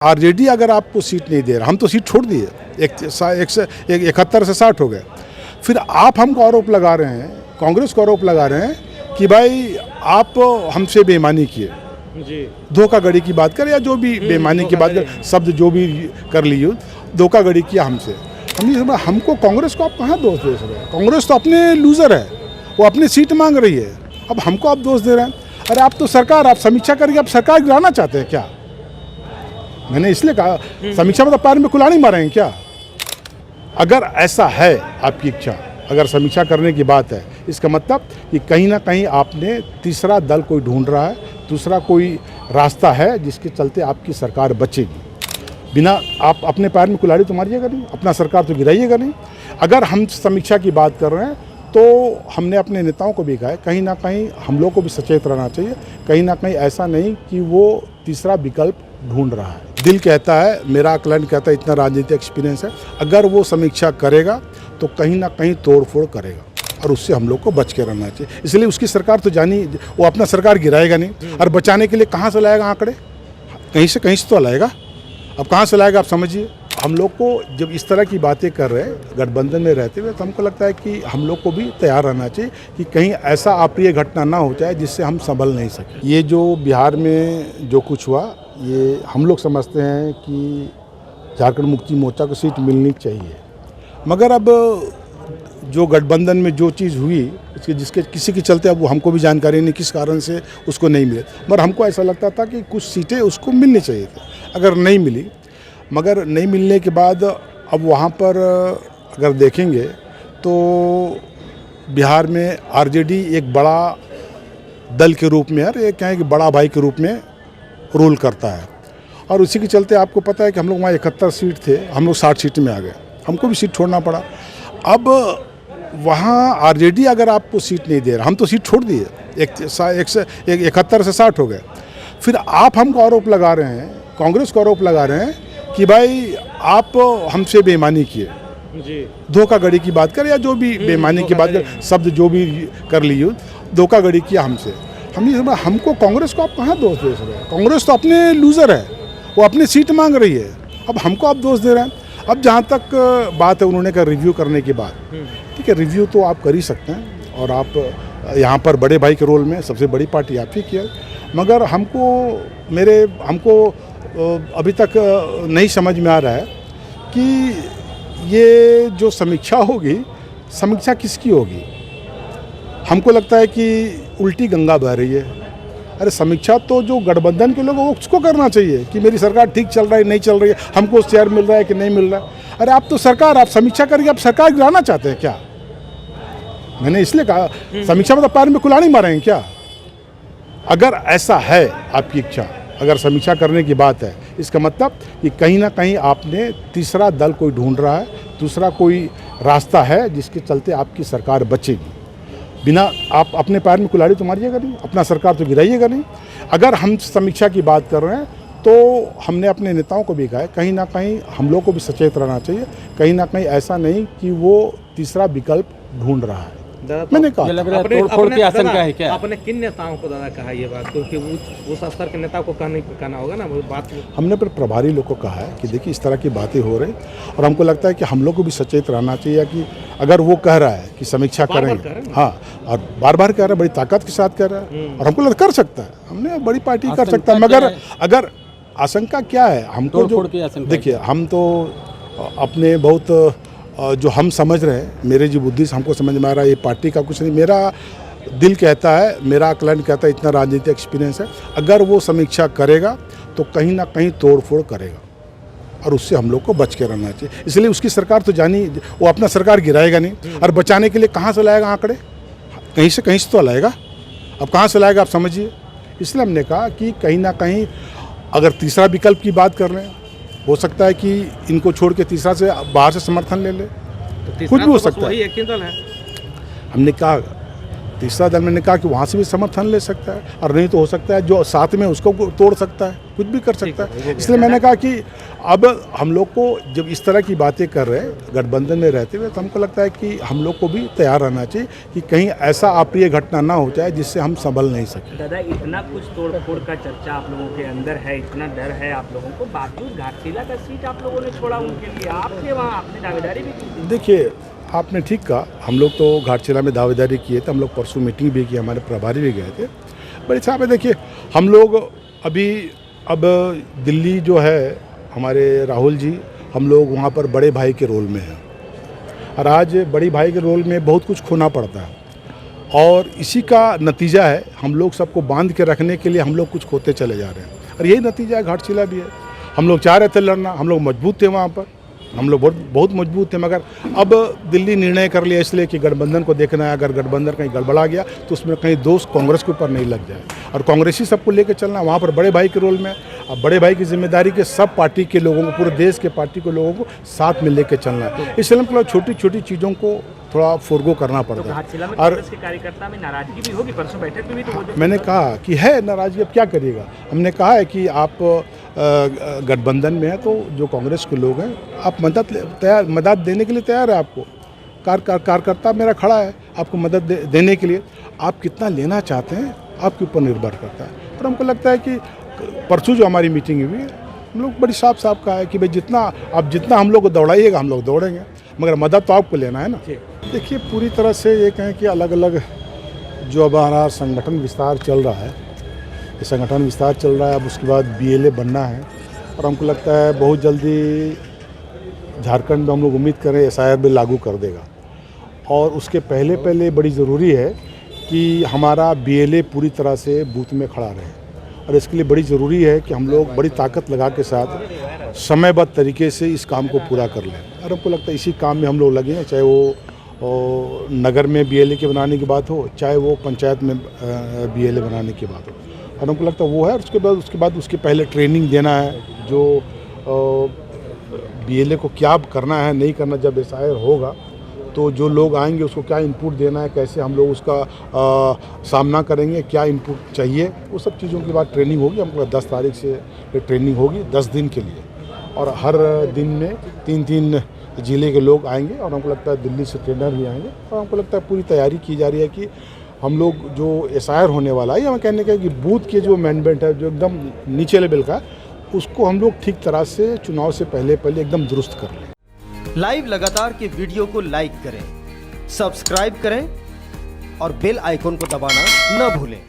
RJD अगर आपको seat नहीं दे रहा, हम तो सीट छोड़ दिए, 71 से 60 हो गए। फिर आप हमको आरोप लगा रहे हैं, कांग्रेस को आरोप लगा रहे हैं कि भाई आप हमसे बेईमानी किए, धोखाधड़ी की बात करें या जो भी बेईमानी की बात करें, शब्द जो भी कर लिए, धोखाधड़ी किया हमसे। हमको कांग्रेस को आप कहाँ दोष दे रहे हैं? कांग्रेस तो अपने लूजर है, वो अपनी सीट मांग रही है, अब हमको आप दोष दे रहे हैं। अरे आप तो सरकार, आप समीक्षा करके आप सरकार गिराना चाहते हैं क्या? मैंने इसलिए कहा समीक्षा में तो पैर में कुल्हाड़ी मारेंगे क्या? अगर ऐसा है आपकी इच्छा, अगर समीक्षा करने की बात है, इसका मतलब कि कहीं ना कहीं आपने तीसरा दल कोई ढूंढ रहा है, दूसरा कोई रास्ता है जिसके चलते आपकी सरकार बचेगी। बिना आप अपने पैर में कुल्हाड़ी तो मारिएगा नहीं, अपना सरकार तो गिराइएगा नहीं। अगर हम समीक्षा की बात कर रहे हैं तो हमने अपने नेताओं को भी कहा है, कहीं ना कहीं हम लोग को भी सचेत रहना चाहिए, कहीं ना कहीं ऐसा नहीं कि वो तीसरा विकल्प ढूंढ रहा है। दिल कहता है, मेरा आकलन कहता है, इतना राजनीतिक एक्सपीरियंस है, अगर वो समीक्षा करेगा तो कहीं ना कहीं तोड़फोड़ करेगा और उससे हम लोग को बच के रहना चाहिए। इसलिए उसकी सरकार तो जानी, वो अपना सरकार गिराएगा नहीं, और बचाने के लिए कहाँ से लाएगा आंकड़े? कहीं से तो लाएगा। अब कहाँ से लाएगा आप समझिए। हम लोग को जब इस तरह की बातें कर रहे हैं गठबंधन में रहते हुए, तो हमको लगता है कि हम लोग को भी तैयार रहना चाहिए कि कहीं ऐसा अप्रिय घटना ना हो जाए जिससे हम संभल नहीं सकें। ये जो बिहार में जो कुछ हुआ, ये हम लोग समझते हैं कि झारखंड मुक्ति मोर्चा को सीट मिलनी चाहिए, मगर अब जो गठबंधन में जो चीज़ हुई जिसके किसी के चलते, अब वो हमको भी जानकारी नहीं किस कारण से उसको नहीं मिले, मगर हमको ऐसा लगता था कि कुछ सीटें उसको मिलनी चाहिए थी, अगर नहीं मिली। मगर नहीं मिलने के बाद अब वहाँ पर अगर देखेंगे तो बिहार में आरजेडी एक बड़ा दल के रूप में, यार ये कहें कि बड़ा भाई के रूप में रोल करता है, और उसी के चलते आपको पता है कि हम लोग वहाँ 71 सीट थे, हम लोग 60 सीट में आ गए, हमको भी सीट छोड़ना पड़ा। अब वहाँ आरजेडी अगर आपको सीट नहीं दे रहा, हम तो सीट छोड़ दिए, 71 से 60 हो गए। फिर आप हमको आरोप लगा रहे हैं, कांग्रेस को आरोप लगा रहे हैं कि भाई आप हमसे बेईमानी किए, धोखाधड़ी की बात करें या जो भी बेईमानी की बात करें, शब्द जो भी कर लिए, धोखाधड़ी किया हमसे। हमको कांग्रेस को आप कहाँ दोष दे रहे हैं? कांग्रेस तो अपने लूजर है, वो अपनी सीट मांग रही है, अब हमको आप दोष दे रहे हैं। अब जहाँ तक बात है, उन्होंने कहा रिव्यू करने की बात, ठीक है, रिव्यू तो आप कर ही सकते हैं, और आप यहाँ पर बड़े भाई के रोल में सबसे बड़ी पार्टी आप ही की है, मगर हमको अभी तक नहीं समझ में आ रहा है कि ये जो समीक्षा होगी, समीक्षा किसकी होगी? हमको लगता है कि उल्टी गंगा बह रही है। अरे समीक्षा तो जो गठबंधन के लोग हैं उसको करना चाहिए कि मेरी सरकार ठीक चल रहा है नहीं चल रही है, हमको शेयर मिल रहा है कि नहीं मिल रहा है। अरे आप तो सरकार, आप समीक्षा करके आप सरकार गिराना चाहते हैं क्या? मैंने इसलिए कहा समीक्षा में तो पैर में कुल्हाड़ी मारेंगे क्या? अगर ऐसा है आपकी इच्छा, अगर समीक्षा करने की बात है, इसका मतलब कि कहीं ना कहीं आपने तीसरा दल कोई ढूंढ रहा है, दूसरा कोई रास्ता है जिसके चलते आपकी सरकार बचेगी। बिना आप अपने पैर में कुल्हाड़ी तो मारिएगा नहीं, अपना सरकार तो गिराइएगा नहीं। अगर हम समीक्षा की बात कर रहे हैं तो हमने अपने नेताओं को भी कहा है, कहीं ना कहीं हम लोग को भी सचेत रहना चाहिए, कहीं ना कहीं ऐसा नहीं कि वो तीसरा विकल्प ढूंढ रहा है। मैंने कहा तोड़ की आशंका है क्या? आपने किन नेताओं को दादा कहा ये बात? क्योंकि उस स्तर के नेता को कहना होगा ना वो बात। हमने पर प्रभारी लोग को कहा है कि देखिए इस तरह की बातें हो रही, और हमको लगता है कि हम लोग को भी सचेत रहना चाहिए कि अगर वो कह रहा है कि समीक्षा करेंगे, हाँ, और बार बार कह रहा है, बड़ी ताकत के साथ कह रहा है, और हमको लगता कर सकता है, हमने बड़ी पार्टी कर सकता है। मगर अगर आशंका क्या है, हमको जो देखिए, हम तो अपने बहुत जो हम समझ रहे हैं, मेरे जो बुद्धि से हमको समझ में आ रहा है, ये पार्टी का कुछ नहीं, मेरा दिल कहता है, मेरा आकलन कहता है, इतना राजनीतिक एक्सपीरियंस है, अगर वो समीक्षा करेगा तो कहीं ना कहीं तोड़फोड़ करेगा और उससे हम लोग को बच के रहना चाहिए। इसलिए उसकी सरकार तो जानी, वो अपना सरकार गिराएगा नहीं, और बचाने के लिए कहाँ से लाएगा आंकड़े? कहीं से तो लाएगा। अब कहाँ से लाएगा आप समझिए। इसलिए हमने कहा कि कहीं ना कहीं अगर तीसरा विकल्प की बात कर रहे हैं, हो सकता है कि इनको छोड़ के तीसरा से बाहर से समर्थन ले ले, तो कुछ भी हो सकता है। एक ही दल है। हमने कहा तीसरा दल, मैंने कहा कि वहाँ से भी समर्थन ले सकता है, और नहीं तो हो सकता है जो साथ में उसको तोड़ सकता है, कुछ भी कर सकता है। इसलिए मैंने कहा कि अब हम लोग को जब इस तरह की बातें कर रहे हैं गठबंधन में रहते हुए, तो हमको लगता है कि हम लोग को भी तैयार रहना चाहिए कि कहीं ऐसा अप्रिय घटना ना हो जाए जिससे हम संभल नहीं सकें। दादा, इतना कुछ तोड़ फोड़ का चर्चा आप लोगों के अंदर है, इतना डर है आप लोगों को, बावजूद घाटशिला का सीट आप लोगों ने छोड़ा उनके लिए, आपके वहाँ आपने दावेदारी भी की थी। देखिए, आपने ठीक कहा, हम लोग तो घाटशिला में दावेदारी किए थे, हम लोग परसों मीटिंग भी की, हमारे प्रभारी भी गए थे। बड़े साहब देखिए, हम लोग अभी अब दिल्ली जो है हमारे राहुल जी, हम लोग वहाँ पर बड़े भाई के रोल में हैं, और आज बड़ी भाई के रोल में बहुत कुछ खोना पड़ता है, और इसी का नतीजा है हम लोग सबको बांध के रखने के लिए हम लोग कुछ खोते चले जा रहे हैं, और यही नतीजा है घाटशिला भी है। हम लोग चाह रहे थे लड़ना, हम लोग मजबूत थे वहाँ पर, हम लोग बहुत मजबूत थे, मगर अब दिल्ली निर्णय कर लिया इसलिए कि गठबंधन को देखना है, अगर गठबंधन कहीं गड़बड़ा गया तो उसमें कहीं दोष कांग्रेस के ऊपर नहीं लग जाए, और कांग्रेसी सबको लेकर चलना, वहाँ पर बड़े भाई के रोल में। अब बड़े भाई की जिम्मेदारी के सब पार्टी के लोगों को, पूरे देश के पार्टी के लोगों को साथ में लेकर चलना है, इसलिए मतलब छोटी छोटी चीज़ों को थोड़ा फोरगो करना पड़ता है। और कांग्रेस के कार्यकर्ता में नाराजगी भी होगी, परसों बैठक में भी तो मैंने कहा कि है नाराजगी, अब क्या करिएगा। हमने कहा है कि आप गठबंधन में हैं तो जो कांग्रेस के लोग हैं आप मदद देने के लिए तैयार है, आपको कार्यकर्ता मेरा खड़ा है आपको मदद देने के लिए, आप कितना लेना चाहते हैं आपके ऊपर निर्भर करता है। और हमको लगता है कि परसों जो हमारी मीटिंग हुई हम लोग बड़ी साफ कहा है कि भाई जितना हम लोग को दौड़ाइएगा हम लोग दौड़ेंगे, मगर मदद तो आपको लेना है ना। देखिए, पूरी तरह से ये कहें कि अलग अलग जो अब हमारा संगठन विस्तार चल रहा है, ये संगठन विस्तार चल रहा है, अब उसके बाद BLA बनना है, और हमको लगता है बहुत जल्दी झारखंड में हम लोग उम्मीद करें SIR बिल लागू कर देगा, और उसके पहले बड़ी ज़रूरी है कि हमारा BLA पूरी तरह से बूथ में खड़ा रहे, और इसके लिए बड़ी ज़रूरी है कि हम लोग बड़ी ताकत लगा के साथ समयबद्ध तरीके से इस काम को पूरा कर लें, और हमको लगता है इसी काम में हम लोग लगे हैं, चाहे वो नगर में BLA के बनाने की बात हो, चाहे वो पंचायत में BLA बनाने की बात हो, और हमको लगता है वो है। और उसके बाद उसके पहले ट्रेनिंग देना है, जो BLA को क्या करना है नहीं करना, जब SIR होगा तो जो लोग आएंगे उसको क्या इनपुट देना है, कैसे हम लोग उसका सामना करेंगे, क्या इनपुट चाहिए, वो सब चीज़ों की बात ट्रेनिंग होगी। हमको 10 तारीख से ये ट्रेनिंग होगी 10 दिन के लिए, और हर दिन में 3-3 ज़िले के लोग आएंगे, और हमको लगता है दिल्ली से ट्रेनर भी आएंगे, और हमको लगता है पूरी तैयारी की जा रही है कि हम लोग जो SIR होने वाला है, या मैं कहने का कि बूथ के जो मैनेजमेंट है जो एकदम नीचे लेवल का, उसको हम लोग ठीक तरह से चुनाव से पहले एकदम दुरुस्त कर लें। लाइव लगातार के वीडियो को लाइक करें, सब्सक्राइब करें और बेल आइकॉन को दबाना न भूलें।